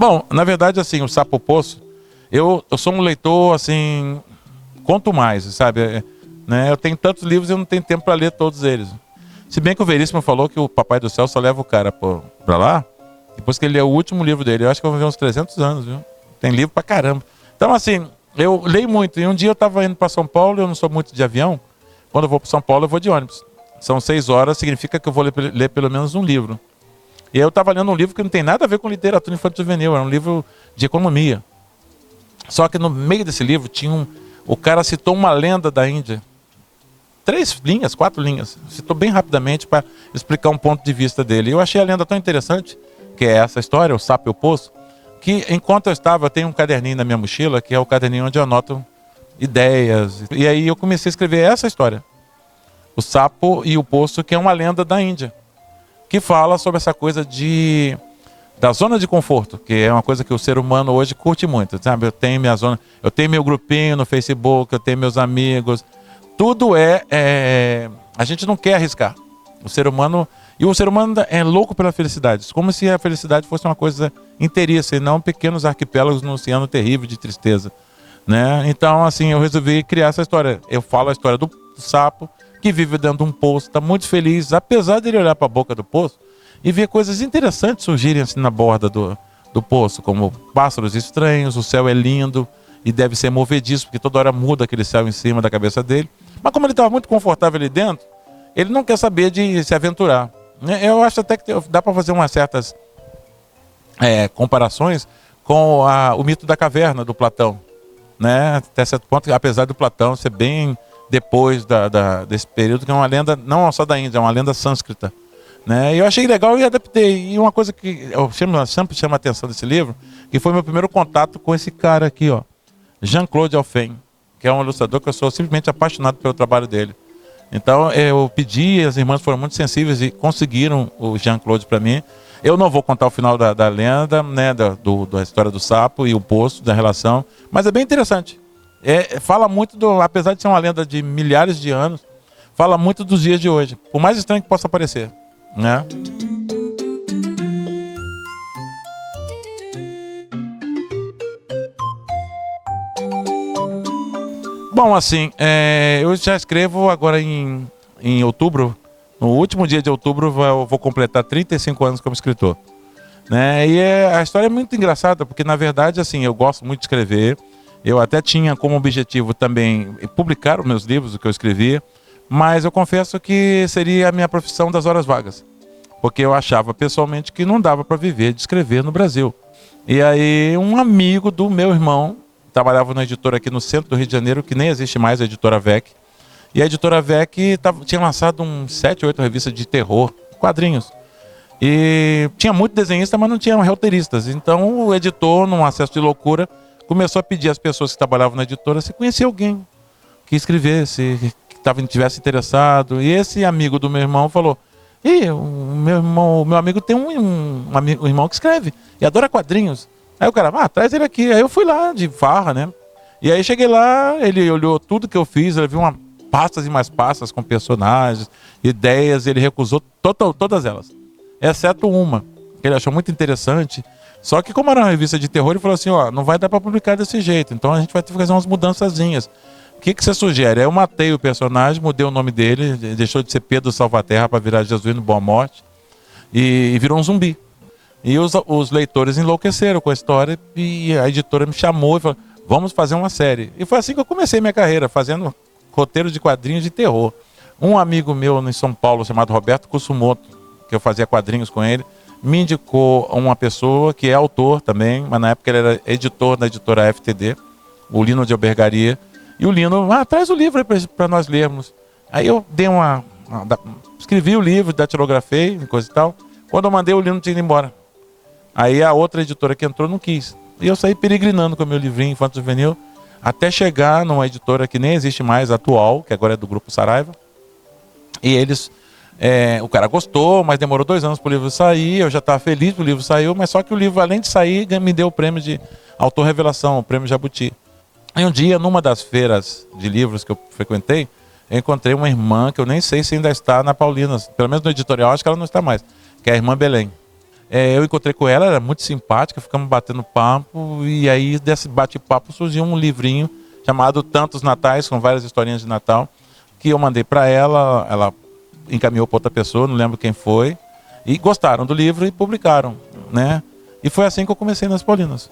Bom, na verdade, assim, o Sapo Poço, eu sou um leitor, assim, quanto mais, sabe? Né? Eu tenho tantos livros e eu não tenho tempo para ler todos eles. Se bem que o Veríssimo falou que o Papai do Céu só leva o cara pra lá, depois que ele lê o último livro dele. Eu acho que eu vou ver uns 300 anos, viu? Tem livro pra caramba. Então, assim, eu leio muito. E um dia eu estava indo para São Paulo, eu não sou muito de avião. Quando eu vou para São Paulo, eu vou de ônibus. São 6 horas, significa que eu vou ler pelo menos um livro. E aí eu estava lendo um livro que não tem nada a ver com literatura infantil juvenil, era um livro de economia. Só que no meio desse livro tinha o cara citou uma lenda da Índia. 3 linhas, 4 linhas. Citou bem rapidamente para explicar um ponto de vista dele. Eu achei a lenda tão interessante, que é essa história, o Sapo e o Poço, que enquanto eu tenho um caderninho na minha mochila, que é o caderninho onde eu anoto ideias. E aí eu comecei a escrever essa história. O Sapo e o Poço, que é uma lenda da Índia, que fala sobre essa coisa da zona de conforto, que é uma coisa que o ser humano hoje curte muito, sabe? Eu tenho minha zona, eu tenho meu grupinho no Facebook, eu tenho meus amigos, tudo a gente não quer arriscar. O ser humano é louco pela felicidade, como se a felicidade fosse uma coisa inteiriça e não pequenos arquipélagos num oceano terrível de tristeza, né? Então, assim, eu resolvi criar essa história. Eu falo a história do sapo que vive dentro de um poço, está muito feliz, apesar dele olhar para a boca do poço e ver coisas interessantes surgirem assim na borda do poço, como pássaros estranhos, o céu é lindo e deve ser movediço, porque toda hora muda aquele céu em cima da cabeça dele. Mas como ele estava muito confortável ali dentro, ele não quer saber de se aventurar. Eu acho até que dá para fazer umas certas comparações com o mito da caverna do Platão, né? Até certo ponto, apesar do Platão ser bem depois desse período, que é uma lenda não só da Índia, é uma lenda sânscrita, né? E eu achei legal e adaptei. E uma coisa que eu sempre chamo a atenção desse livro, que foi meu primeiro contato com esse cara aqui, ó, Jean-Claude Alphen, que é um ilustrador que eu sou simplesmente apaixonado pelo trabalho dele. Então eu pedi, as irmãs foram muito sensíveis e conseguiram o Jean-Claude para mim. Eu não vou contar o final da lenda, né, da história do sapo e o poço, da relação, mas é bem interessante. Fala muito apesar de ser uma lenda de milhares de anos, fala muito dos dias de hoje, por mais estranho que possa parecer, né? Bom, assim, eu já escrevo agora em outubro, no último dia de outubro eu vou completar 35 anos como escritor, né? E a história é muito engraçada, porque na verdade, assim, eu gosto muito de escrever. Eu até tinha como objetivo também publicar os meus livros, o que eu escrevia, mas eu confesso que seria a minha profissão das horas vagas, porque eu achava pessoalmente que não dava para viver de escrever no Brasil. E aí um amigo do meu irmão trabalhava numa editora aqui no centro do Rio de Janeiro, que nem existe mais, a Editora VEC, e a Editora VEC tinha lançado uns 7 ou 8 revistas de terror, quadrinhos. E tinha muito desenhista, mas não tinha roteiristas. Então o editor, num acesso de loucura, começou a pedir às pessoas que trabalhavam na editora se conhecia alguém que escrevesse, que tivesse interessado. E esse amigo do meu irmão falou: o meu amigo tem um irmão que escreve e adora quadrinhos. Aí o cara, traz ele aqui. Aí eu fui lá de farra, né? E aí cheguei lá, ele olhou tudo que eu fiz, ele viu pastas e mais pastas com personagens, ideias, ele recusou todas elas, exceto uma, que ele achou muito interessante. Só que como era uma revista de terror, ele falou assim, não vai dar para publicar desse jeito, então a gente vai ter que fazer umas mudançazinhas. O que você sugere? Aí eu matei o personagem, mudei o nome dele, deixou de ser Pedro Salvaterra para virar Jesuíno Boa Morte, e virou um zumbi. E os leitores enlouqueceram com a história, e a editora me chamou e falou, vamos fazer uma série. E foi assim que eu comecei minha carreira, fazendo roteiro de quadrinhos de terror. Um amigo meu em São Paulo, chamado Roberto Kusumoto, que eu fazia quadrinhos com ele, me indicou uma pessoa que é autor também, mas na época ele era editor da editora FTD, o Lino de Albergaria. E o Lino, traz o livro aí para nós lermos. Aí eu dei escrevi o livro, datilografei, coisa e tal. Quando eu mandei, o Lino tinha ido embora. Aí a outra editora que entrou não quis. E eu saí peregrinando com o meu livrinho Infanto Juvenil, até chegar numa editora que nem existe mais, atual, que agora é do Grupo Saraiva. E eles... o cara gostou, mas demorou 2 anos para o livro sair. Eu já estava feliz que o livro saiu, mas só que o livro, além de sair, me deu o prêmio de autor revelação, o prêmio Jabuti. Aí um dia, numa das feiras de livros que eu frequentei, eu encontrei uma irmã que eu nem sei se ainda está na Paulinas, pelo menos no editorial, acho que ela não está mais, que é a irmã Belém. Eu encontrei com ela, era muito simpática, ficamos batendo papo, e aí desse bate-papo surgiu um livrinho chamado Tantos Natais, com várias historinhas de Natal, que eu mandei para ela, ela encaminhou para outra pessoa, não lembro quem foi, e gostaram do livro e publicaram, né? E foi assim que eu comecei nas Paulinas.